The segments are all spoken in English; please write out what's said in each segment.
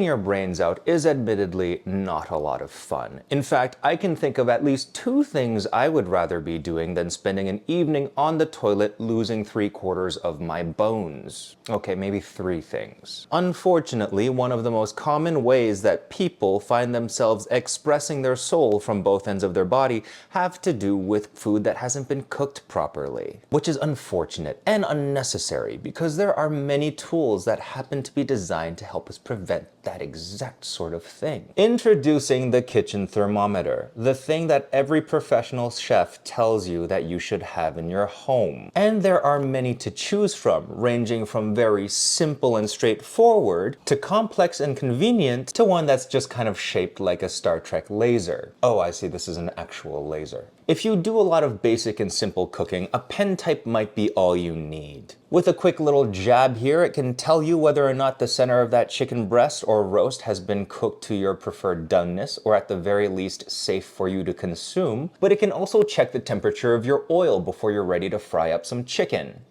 your brains out is admittedly not a lot of fun. In fact, I can think of at least 2 things I would rather be doing than spending an evening on the toilet losing 3/4 of my bones. Okay, maybe 3 things. Unfortunately, one of the most common ways that people find themselves expressing their soul from both ends of their body have to do with food that hasn't been cooked properly. Which is unfortunate and unnecessary because there are many tools that happen to be designed to help us prevent that exact sort of thing. Introducing the kitchen thermometer, the thing that every professional chef tells you that you should have in your home. And there are many to choose from, ranging from very simple and straightforward to complex and convenient to one that's just kind of shaped like a Star Trek laser. Oh, I see, this is an actual laser. If you do a lot of basic and simple cooking, a pen type might be all you need. With a quick little jab here, it can tell you whether or not the center of that chicken breast or roast has been cooked to your preferred doneness, or at the very least safe for you to consume, but it can also check the temperature of your oil before you're ready to fry up some chicken.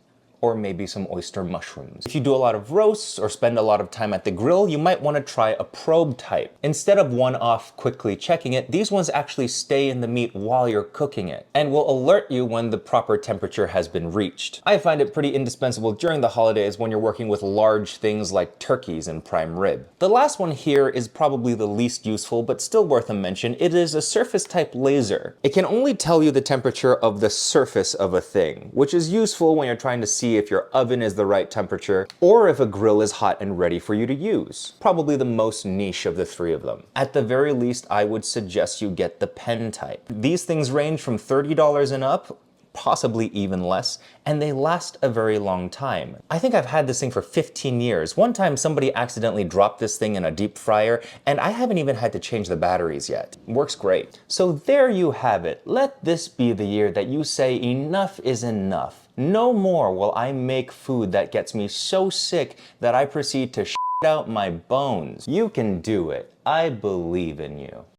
Or maybe some oyster mushrooms. If you do a lot of roasts or spend a lot of time at the grill, you might want to try a probe type. Instead of one-off quickly checking it, these ones actually stay in the meat while you're cooking it and will alert you when the proper temperature has been reached. I find it pretty indispensable during the holidays when you're working with large things like turkeys and prime rib. The last one here is probably the least useful, but still worth a mention. It is a surface type laser. It can only tell you the temperature of the surface of a thing, which is useful when you're trying to see if your oven is the right temperature or if a grill is hot and ready for you to use. Probably the most niche of the 3 of them. At the very least, I would suggest you get the pen type. These things range from $30 and up, possibly even less, and they last a very long time. I think I've had this thing for 15 years. One time somebody accidentally dropped this thing in a deep fryer, and I haven't even had to change the batteries yet. Works great. So there you have it. Let this be the year that you say enough is enough. No more will I make food that gets me so sick that I proceed to shit out my bones. You can do it. I believe in you.